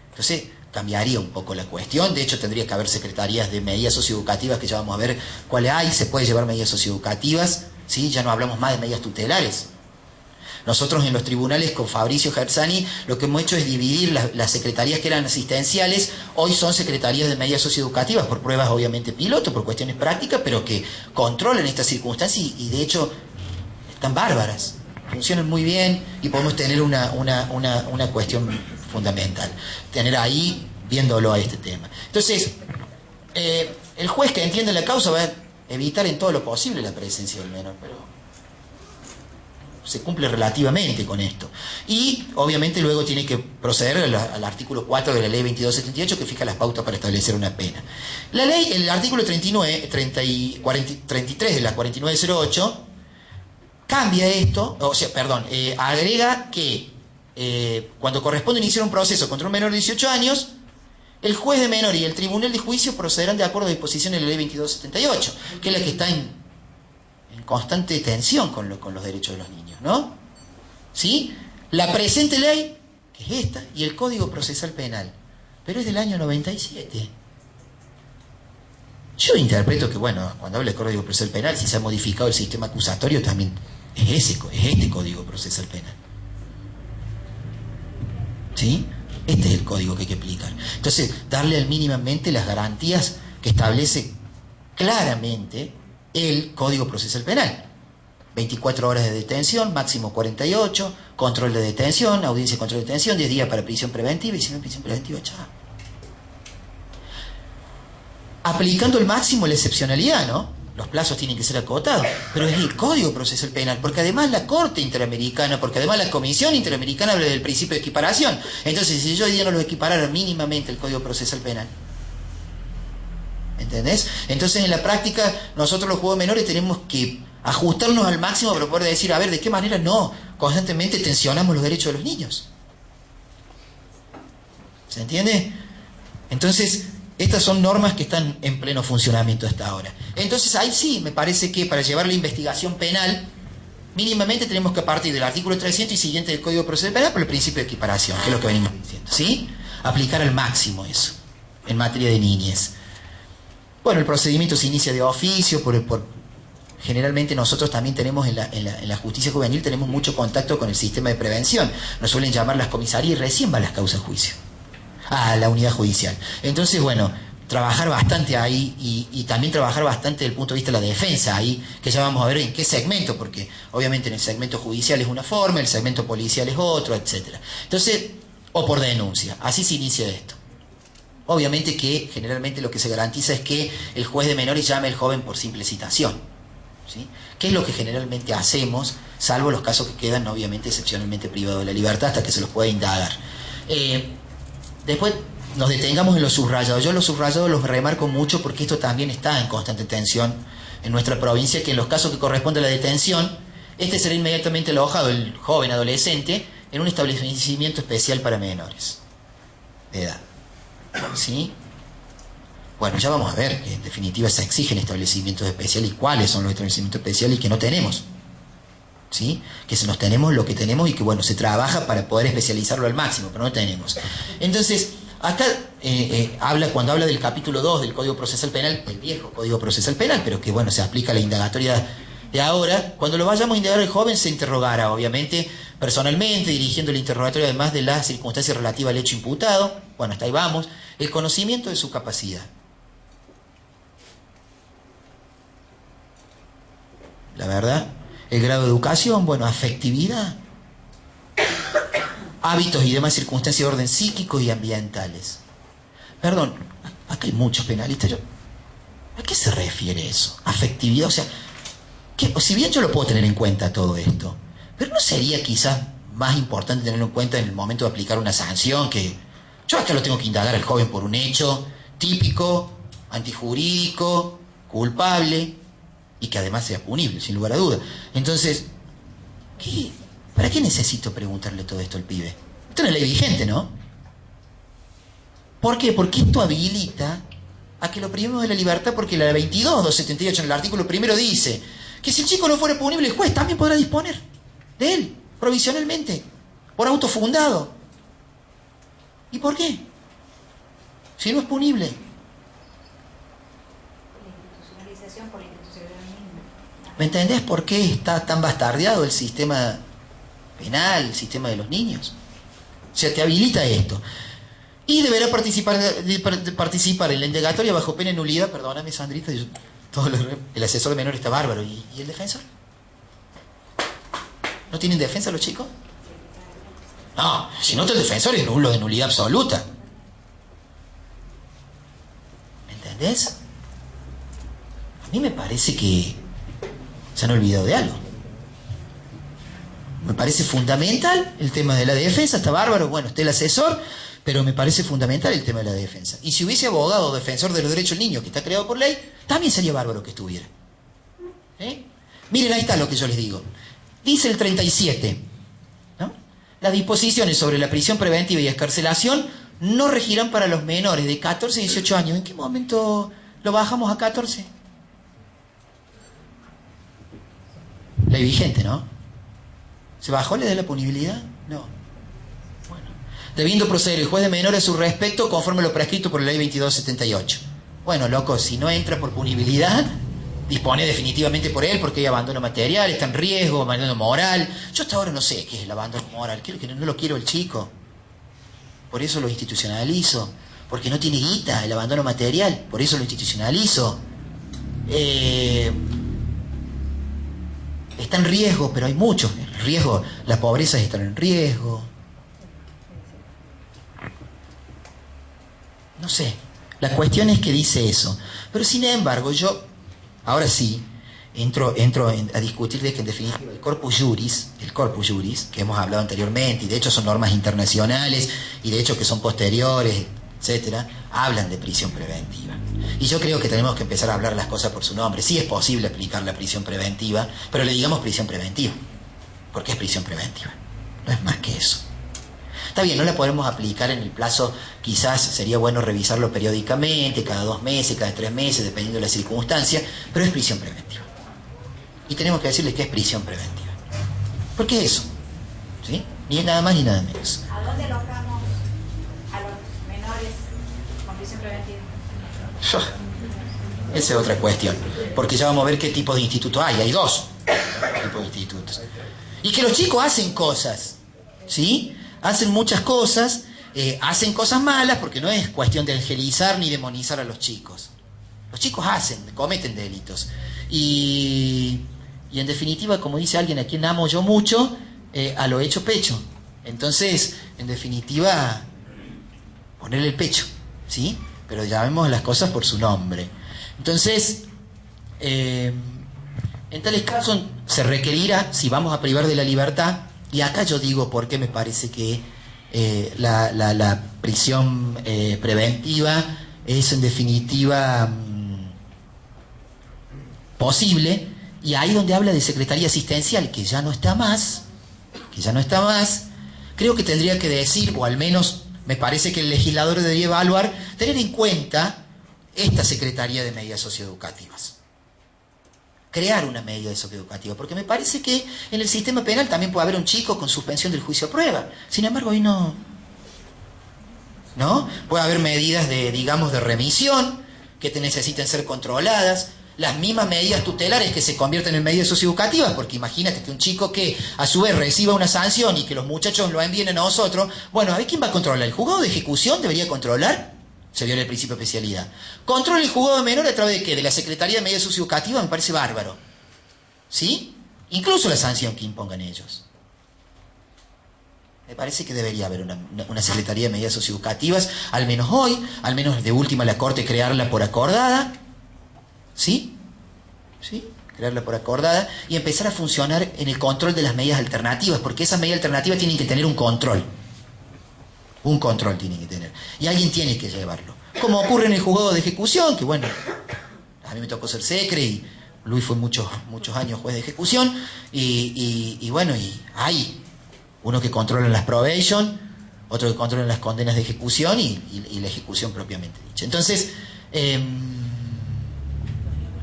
Entonces, cambiaría un poco la cuestión. De hecho, tendría que haber secretarías de medidas socioeducativas, que ya vamos a ver cuáles hay. Se puede llevar medidas socioeducativas, ¿sí? Ya no hablamos más de medidas tutelares. Nosotros en los tribunales con Fabricio Gersani lo que hemos hecho es dividir las secretarías que eran asistenciales. Hoy son secretarías de medidas socioeducativas, por pruebas obviamente piloto, por cuestiones prácticas, pero que controlan estas circunstancias y de hecho están bárbaras, funcionan muy bien, y podemos tener una cuestión fundamental, tener ahí viéndolo a este tema. Entonces, el juez que entiende la causa va a evitar en todo lo posible la presencia del menor, pero se cumple relativamente con esto. Y obviamente luego tiene que proceder al artículo 4 de la ley 2278, que fija las pautas para establecer una pena. La ley, el artículo 33 de la 4908 cambia esto, agrega que cuando corresponde iniciar un proceso contra un menor de 18 años, el juez de menor y el tribunal de juicio procederán de acuerdo a disposiciones de la ley 2278, que es la que está en constante tensión con los derechos de los niños, ¿no? ¿Sí? La presente ley, que es esta, y el Código Procesal Penal, pero es del año 97. Yo interpreto que, bueno, cuando habla de Código Procesal Penal, si se ha modificado el sistema acusatorio, también es este Código Procesal Penal. ¿Sí? Este es el código que hay que aplicar. Entonces, darle mínimamente las garantías que establece claramente el Código Procesal Penal. 24 horas de detención, máximo 48, control de detención, audiencia de control de detención, 10 días para prisión preventiva, y si no hay prisión preventiva, chao. Aplicando el máximo la excepcionalidad, ¿no? Los plazos tienen que ser acotados, pero es el Código Procesal Penal, porque además la Corte Interamericana, porque además la Comisión Interamericana habla del principio de equiparación. Entonces, si yo hoy día no lo equiparara mínimamente el Código Procesal Penal, ¿entendés? Entonces, en la práctica, nosotros los juegos menores tenemos que ajustarnos al máximo para poder decir, a ver, ¿de qué manera no constantemente tensionamos los derechos de los niños? ¿Se entiende? Entonces, estas son normas que están en pleno funcionamiento hasta ahora. Entonces, ahí sí, me parece que para llevar la investigación penal, mínimamente tenemos que partir del artículo 300 y siguiente del Código Procesal Penal por el principio de equiparación, que es lo que venimos diciendo, ¿sí? Aplicar al máximo eso, en materia de niñez. Bueno, el procedimiento se inicia de oficio, generalmente nosotros también tenemos en la justicia juvenil, tenemos mucho contacto con el sistema de prevención. Nos suelen llamar las comisarías y recién van las causas a juicio, a la unidad judicial. Entonces, bueno, trabajar bastante ahí y también trabajar bastante desde el punto de vista de la defensa ahí, que ya vamos a ver en qué segmento, porque obviamente en el segmento judicial es una forma, el segmento policial es otro, etcétera. Entonces, o por denuncia, así se inicia esto. Obviamente que generalmente lo que se garantiza es que el juez de menores llame al joven por simple citación, ¿sí? Que es lo que generalmente hacemos, salvo los casos que quedan obviamente excepcionalmente privados de la libertad hasta que se los pueda indagar. Después nos detengamos en los subrayados. Yo los subrayados los remarco mucho porque esto también está en constante tensión en nuestra provincia, que en los casos que corresponde a la detención, este será inmediatamente alojado, el joven adolescente, en un establecimiento especial para menores de edad, ¿sí? Bueno, ya vamos a ver que en definitiva se exigen establecimientos especiales y cuáles son los establecimientos especiales que no tenemos, ¿sí? Que se nos tenemos lo que tenemos y que, bueno, se trabaja para poder especializarlo al máximo, pero no tenemos. Entonces, acá cuando habla del capítulo 2 del Código Procesal Penal, el viejo Código Procesal Penal, pero que, bueno, se aplica a la indagatoria de ahora, cuando lo vayamos a indagar al joven se interrogará, obviamente, personalmente, dirigiendo el interrogatorio además de las circunstancias relativas al hecho imputado, bueno, hasta ahí vamos, el conocimiento de su capacidad. La verdad, el grado de educación, bueno, afectividad, hábitos y demás circunstancias de orden psíquico y ambientales. Perdón, acá hay muchos penalistas. ¿A qué se refiere eso? Afectividad, o sea, si bien yo lo puedo tener en cuenta todo esto, pero ¿no sería quizás más importante tenerlo en cuenta en el momento de aplicar una sanción? Que yo acá lo tengo que indagar al joven por un hecho típico, antijurídico, culpable, y que además sea punible, sin lugar a dudas. Entonces, ¿para qué necesito preguntarle todo esto al pibe? Esto es una ley vigente, ¿no? ¿Por qué? Porque esto habilita a que lo privemos de la libertad, porque la 22.278 en el artículo primero dice que si el chico no fuera punible, el juez también podrá disponer de él, provisionalmente, por auto fundado. ¿Y por qué? Si no es punible. ¿Me entendés por qué está tan bastardeado el sistema penal, el sistema de los niños? O sea, te habilita esto. Y deberá participar en la indagatoria bajo pena de nulidad. Perdóname, Sandrita, el asesor de menor está bárbaro. ¿Y el defensor? ¿No tienen defensa los chicos? No, si no, el defensor es nulo, de nulidad absoluta. ¿Me entendés? A mí me parece que se han olvidado de algo. Me parece fundamental el tema de la defensa, está bárbaro, bueno, está el asesor, pero me parece fundamental el tema de la defensa. Y si hubiese abogado o defensor de los derechos del niño, que está creado por ley, también sería bárbaro que estuviera. Miren, ahí está lo que yo les digo. Dice el 37, ¿no? Las disposiciones sobre la prisión preventiva y escarcelación no regirán para los menores de 14 a 18 años. ¿En qué momento lo bajamos a 14? Ley vigente, ¿no? ¿Se bajó la de la punibilidad? No. Bueno. Debiendo proceder el juez de menores a su respecto conforme a lo prescrito por la ley 2278. Bueno, loco, si no entra por punibilidad, dispone definitivamente por él porque hay abandono material, está en riesgo, abandono moral. Yo hasta ahora no sé qué es el abandono moral. Quiero que no lo quiero el chico. Por eso lo institucionalizo. Porque no tiene guita el abandono material. Por eso lo institucionalizo. Está en riesgo, pero hay muchos en riesgo. La pobreza es estar en riesgo. No sé. La cuestión es que dice eso. Pero sin embargo, yo, ahora sí, entro a discutir de que en definitiva el corpus juris, que hemos hablado anteriormente, y de hecho son normas internacionales, y de hecho que son posteriores, etcétera, hablan de prisión preventiva. Y yo creo que tenemos que empezar a hablar las cosas por su nombre. Sí es posible aplicar la prisión preventiva, pero le digamos prisión preventiva, porque es prisión preventiva, no es más que eso. Está bien, no la podemos aplicar en el plazo, quizás sería bueno revisarlo periódicamente, cada 2 meses, cada 3 meses, dependiendo de la circunstancia, pero es prisión preventiva. Y tenemos que decirles que es prisión preventiva. ¿Por qué eso? ¿Sí? Ni nada más ni nada menos. ¿A dónde alojamos a los menores con prisión preventiva? Esa es otra cuestión, porque ya vamos a ver qué tipo de instituto hay. Hay 2 tipos de institutos. Y que los chicos hacen cosas, ¿sí? Hacen muchas cosas, hacen cosas malas, porque no es cuestión de angelizar ni demonizar a los chicos. Los chicos cometen delitos. Y en definitiva, como dice alguien a quien amo yo mucho, a lo hecho pecho. Entonces, en definitiva, ponerle el pecho, ¿sí? Pero llamemos las cosas por su nombre. Entonces, en tales casos se requerirá, si vamos a privar de la libertad, y acá yo digo por qué me parece que la prisión preventiva es en definitiva posible, y ahí donde habla de secretaría asistencial, que ya no está más, creo que tendría que decir, o al menos me parece que el legislador debería evaluar, tener en cuenta esta Secretaría de Medidas Socioeducativas. Crear una medida socioeducativa, porque me parece que en el sistema penal también puede haber un chico con suspensión del juicio a prueba. Sin embargo, hoy no. ¿No? Puede haber medidas de remisión que necesiten ser controladas. Las mismas medidas tutelares que se convierten en medidas socioeducativas, porque imagínate que un chico que a su vez reciba una sanción y que los muchachos lo envíen a nosotros, bueno, a ver quién va a controlar. ¿El juzgado de ejecución debería controlar? Se viola el principio de especialidad. Control el juzgado de menor a través de ¿qué? De la Secretaría de Medidas Socioeducativas, me parece bárbaro. ¿Sí? Incluso la sanción que impongan ellos. Me parece que debería haber una Secretaría de Medidas Socioeducativas, al menos hoy, al menos de última la Corte crearla por acordada. ¿Sí? ¿Sí? Crearla por acordada y empezar a funcionar en el control de las medidas alternativas, porque esas medidas alternativas tienen que tener un control. Un control tiene que tener. Y alguien tiene que llevarlo. Como ocurre en el juzgado de ejecución, que bueno, a mí me tocó ser secre y Luis fue muchos años juez de ejecución. Y bueno, y hay uno que controla las probation, otro que controla las condenas de ejecución y la ejecución propiamente dicha. Entonces,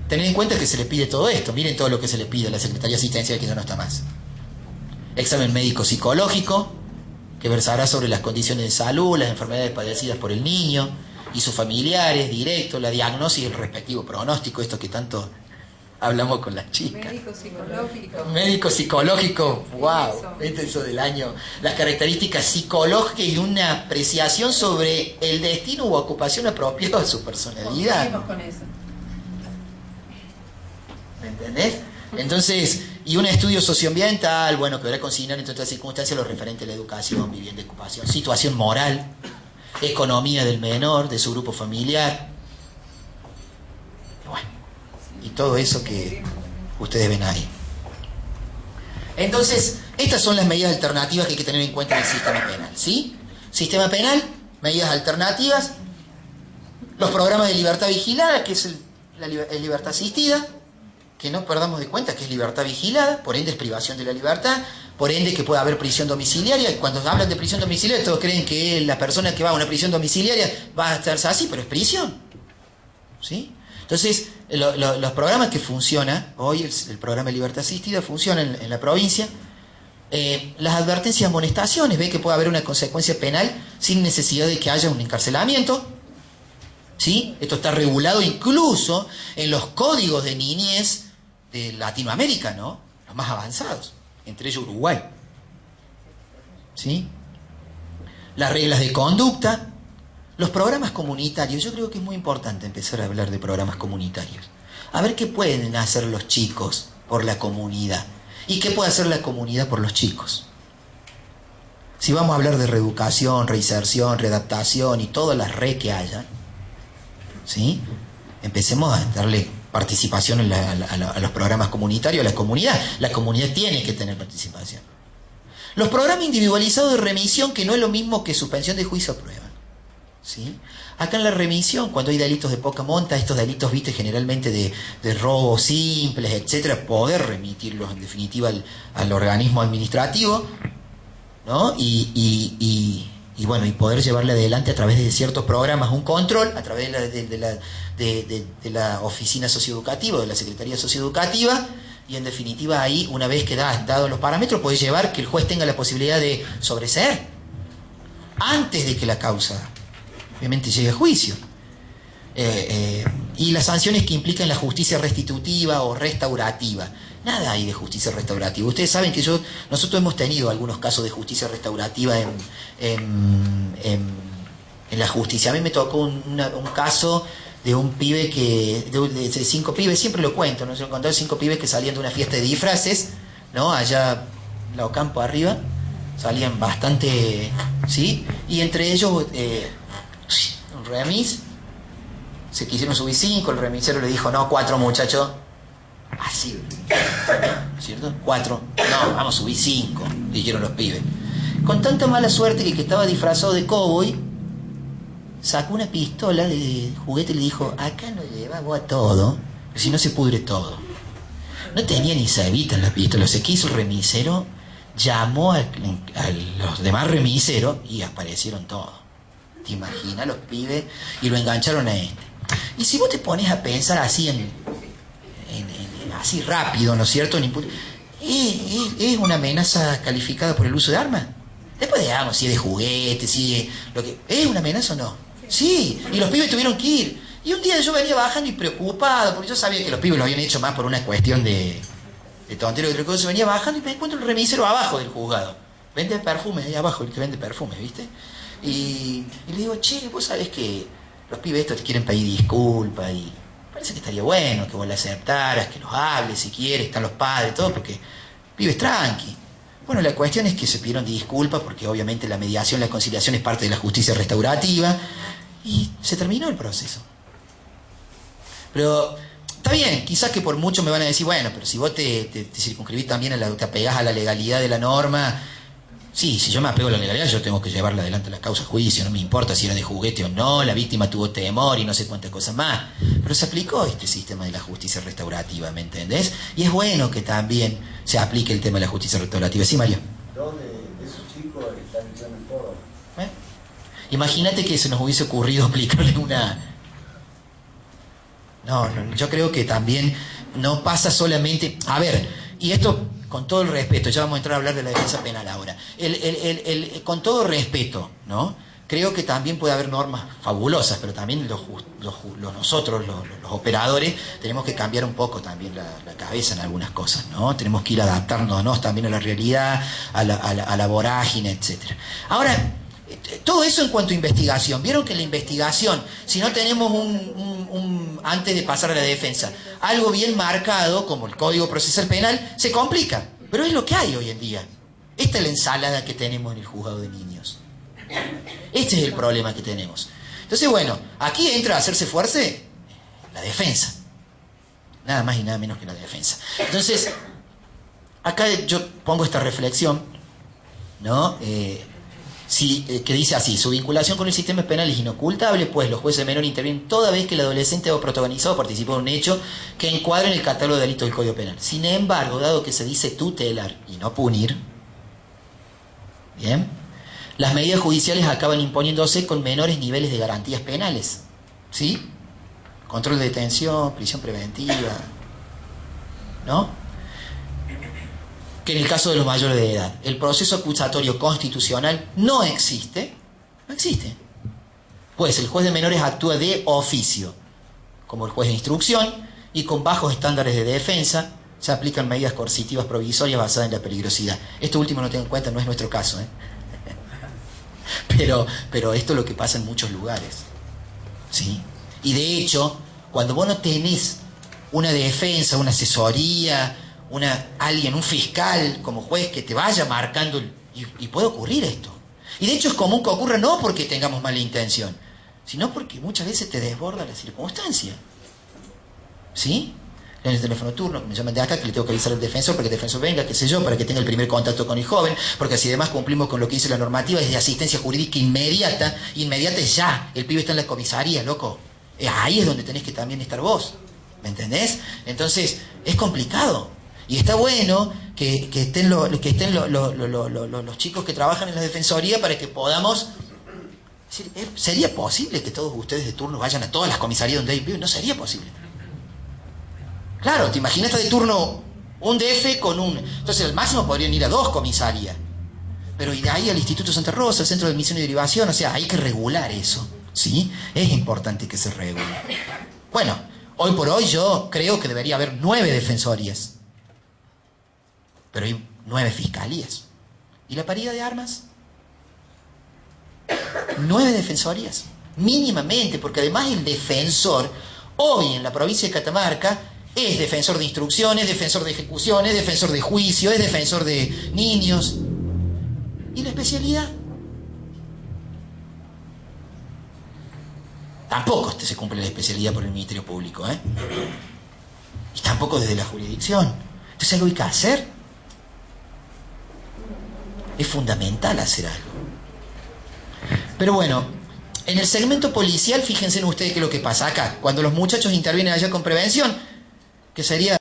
tened en cuenta que se le pide todo esto. Miren todo lo que se le pide a la Secretaría Asistencial, que ya no está más. Examen médico psicológico, que versará sobre las condiciones de salud, las enfermedades padecidas por el niño y sus familiares, directo, la diagnosis y el respectivo pronóstico, esto que tanto hablamos con las chicas. Médico psicológico, wow, ¿viste eso del año? Las características psicológicas y una apreciación sobre el destino u ocupación apropiada de su personalidad. Con eso. ¿Me entendés? Entonces, y un estudio socioambiental, bueno, que deberá consignar entre otras circunstancias lo referente a la educación, vivienda, ocupación, situación moral, economía del menor, de su grupo familiar. Bueno, y todo eso que ustedes ven ahí. Entonces, estas son las medidas alternativas que hay que tener en cuenta en el sistema penal, ¿sí? Sistema penal, medidas alternativas, los programas de libertad vigilada, que es la libertad asistida, que no perdamos de cuenta que es libertad vigilada, por ende es privación de la libertad, por ende que puede haber prisión domiciliaria. Cuando hablan de prisión domiciliaria, todos creen que la persona que va a una prisión domiciliaria va a estar así, pero es prisión, ¿sí? Entonces, los programas que funcionan, hoy el programa de libertad asistida funciona en la provincia. Las advertencias y amonestaciones, ve que puede haber una consecuencia penal sin necesidad de que haya un encarcelamiento, ¿sí? Esto está regulado incluso en los códigos de niñez de Latinoamérica, ¿no? Los más avanzados, entre ellos Uruguay, ¿sí? Las reglas de conducta. Los programas comunitarios, yo creo que es muy importante empezar a hablar de programas comunitarios. A ver qué pueden hacer los chicos por la comunidad y qué puede hacer la comunidad por los chicos. Si vamos a hablar de reeducación, reinserción, readaptación y todas las que haya, ¿sí? Empecemos a darle participación a los programas comunitarios, a la comunidad. La comunidad tiene que tener participación. Los programas individualizados de remisión, que no es lo mismo que suspensión de juicio a prueba, ¿sí? Acá en la remisión, cuando hay delitos de poca monta, estos delitos, viste, generalmente de robos simples, etcétera, poder remitirlos en definitiva al organismo administrativo, ¿no? Y bueno, y poder llevarle adelante a través de ciertos programas un control, a través de la oficina socioeducativa, de la Secretaría Socioeducativa, y en definitiva ahí, una vez que dados los parámetros, puede llevar que el juez tenga la posibilidad de sobreseer antes de que la causa obviamente llegue a juicio. Y las sanciones que implican la justicia restitutiva o restaurativa. Nada hay de justicia restaurativa. Ustedes saben que nosotros hemos tenido algunos casos de justicia restaurativa en la justicia. A mí me tocó un caso de un pibe de 5 pibes, siempre lo cuento, ¿no? Se lo conté, 5 pibes que salían de una fiesta de disfraces, ¿no? Allá en la Ocampo arriba, salían bastante, ¿sí? Y entre ellos un remis, se quisieron subir 5, el remisero le dijo, no, 4 muchachos, así, ¿cierto? 4, no, vamos a subir 5, dijeron los pibes. Con tanta mala suerte que el que estaba disfrazado de cowboy sacó una pistola de juguete y le dijo, acá no llevamos a todo, si no se pudre todo. No tenía ni cebita en la pistola, se quiso el remisero, llamó a los demás remiseros y aparecieron todos. ¿Te imaginas los pibes? Y lo engancharon a este. Y si vos te pones a pensar así así rápido, ¿no es cierto? Es una amenaza calificada por el uso de armas. Después digamos si es de juguete, si es lo que... ¿Es una amenaza o no? Sí, y los pibes tuvieron que ir. Y un día yo venía bajando y preocupado, porque yo sabía que los pibes lo habían hecho más por una cuestión de tontero y otra cosa. Venía bajando y me encuentro el remisero abajo del juzgado. Vende perfumes ahí abajo, el que vende perfumes, ¿viste? Y le digo, che, vos sabés que los pibes estos te quieren pedir disculpas y parece que estaría bueno que vos le aceptaras, que los hables si quieres, están los padres, todo, porque pibes tranqui. Bueno, la cuestión es que se pidieron disculpas porque obviamente la mediación, la conciliación es parte de la justicia restaurativa y se terminó el proceso. Pero está bien, quizás que por mucho me van a decir, bueno, pero si vos te circunscribís también, te apegás a la legalidad de la norma. Sí, si yo me apego a la legalidad, yo tengo que llevarla adelante la causa a juicio, no me importa si era de juguete o no, la víctima tuvo temor y no sé cuántas cosas más. Pero se aplicó este sistema de la justicia restaurativa, ¿me entendés? Y es bueno que también se aplique el tema de la justicia restaurativa. ¿Sí, Mario? ¿Dónde esos chicos están entrando en todo? Imagínate que se nos hubiese ocurrido aplicarle una... No, yo creo que también no pasa solamente... A ver, y esto... Con todo el respeto, ya vamos a entrar a hablar de la defensa penal ahora. Con todo respeto, ¿no? Creo que también puede haber normas fabulosas, pero también nosotros, los operadores, tenemos que cambiar un poco también la cabeza en algunas cosas, ¿no? Tenemos que ir adaptándonos también a la realidad, a la vorágine, etcétera. Ahora, todo eso en cuanto a investigación. Vieron que la investigación, si no tenemos antes de pasar a la defensa, algo bien marcado, como el Código Procesal Penal, se complica. Pero es lo que hay hoy en día. Esta es la ensalada que tenemos en el juzgado de niños. Este es el problema que tenemos. Entonces, bueno, aquí entra a hacerse fuerte la defensa. nada más y nada menos que la defensa. Entonces, acá yo pongo esta reflexión, ¿no? Que dice así: su vinculación con el sistema penal es inocultable, pues los jueces de menor intervienen toda vez que el adolescente ha protagonizado o participado en un hecho que encuadra en el catálogo de delitos del Código Penal. Sin embargo, dado que se dice tutelar y no punir, bien, las medidas judiciales acaban imponiéndose con menores niveles de garantías penales, ¿sí? Control de detención, prisión preventiva, ¿no? Que en el caso de los mayores de edad, el proceso acusatorio constitucional no existe, pues el juez de menores actúa de oficio, como el juez de instrucción, y con bajos estándares de defensa se aplican medidas coercitivas provisorias basadas en la peligrosidad. Esto último no tengo en cuenta, no es nuestro caso, ¿eh? Pero esto es lo que pasa en muchos lugares, ¿sí? Y de hecho, cuando vos no tenés una defensa, una asesoría, alguien, un fiscal como juez que te vaya marcando, y puede ocurrir esto. Y de hecho es común que ocurra no porque tengamos mala intención, sino porque muchas veces te desborda la circunstancia, ¿sí? En el teléfono turno, que me llaman de acá, que le tengo que avisar al defensor para que el defensor venga, qué sé yo, para que tenga el primer contacto con el joven, porque así además cumplimos con lo que dice la normativa, es de asistencia jurídica inmediata es ya, el pibe está en la comisaría, loco. Ahí es donde tenés que también estar vos, ¿me entendés? Entonces, es complicado. Y está bueno que estén los chicos que trabajan en la defensoría para que podamos decir, ¿sería posible que todos ustedes de turno vayan a todas las comisarías donde hay pibes? No sería posible. Claro, te imaginas de turno un DF con un... Entonces al máximo podrían ir a 2 comisarías. Pero y de ahí al Instituto Santa Rosa, al Centro de Admisión y Derivación, o sea, hay que regular eso, ¿sí? Es importante que se regule. Bueno, hoy por hoy yo creo que debería haber 9 defensorías. Pero hay 9 fiscalías. ¿Y la paridad de armas? 9 defensorías, mínimamente, porque además el defensor, hoy en la provincia de Catamarca, es defensor de instrucciones, defensor de ejecuciones, defensor de juicio, es defensor de niños. ¿Y la especialidad? Tampoco se cumple la especialidad por el Ministerio Público, ¿eh? Y tampoco desde la jurisdicción. Entonces algo hay que hacer. Es fundamental hacer algo. Pero bueno, en el segmento policial, fíjense en ustedes qué es lo que pasa acá. Cuando los muchachos intervienen allá con prevención, que sería